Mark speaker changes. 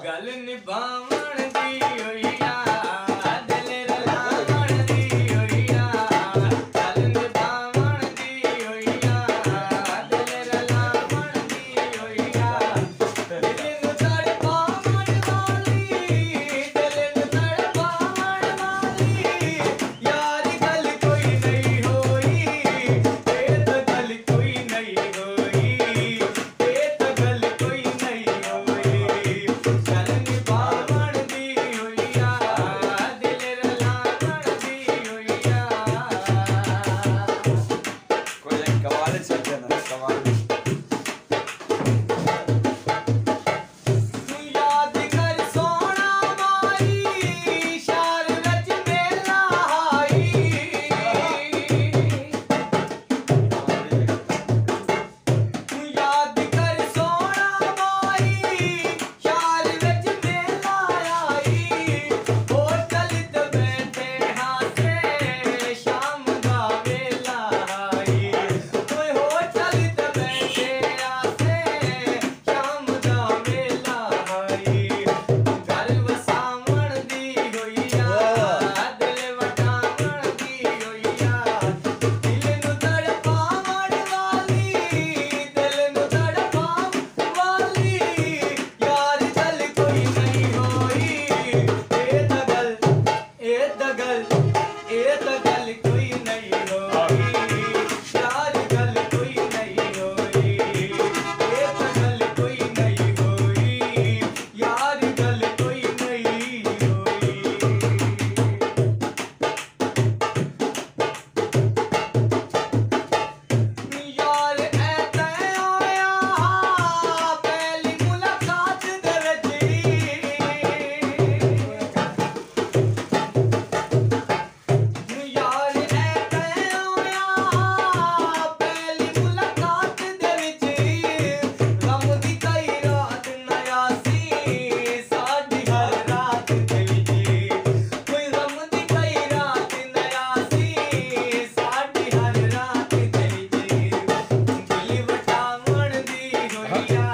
Speaker 1: गल निभावण दी होइया दिल रलावण दी होइया गल निभावण दी होइया दिल रलावण दी होइया दिल नूं तड़पावण वाली दिल नूं तड़पावण वाली यार गल कोई नहीं होई ये तो गल कोई नहीं होई ये तो गल कोई नहीं होई गल निभावण दी होइया दिल रलावण दी होइया
Speaker 2: कोई एक कवाल चल जाना कवाल
Speaker 1: तू याद कर सोना माई शहर विच मेला आई तू याद कर सोना माई शहर विच मेला आई ओ चलित बैठे हाथे शाम दा वेला आई ओए हो चलित बैठे हाथे शाम दा वेला आई घर वसावण दी होइया दिल वटावण दी होइया दिल नूं तड़पावण वाली दिल नूं तड़पावण वाली यार गल कोई नहीं होई ए दगल कोई नहीं होई यार गल कोई नहीं होई ए दगल कोई नहीं होई यार गल कोई नहीं होई यार ऐते होया पहली मुलाकात दे विच यार ऐते होया पहली मुलाकात दे विच गम दी कई रात नया सी साडी हर रात दे विच कोई गम दी कई रात नया सी साडी हर रात दे विच दिल वटावण दी होइया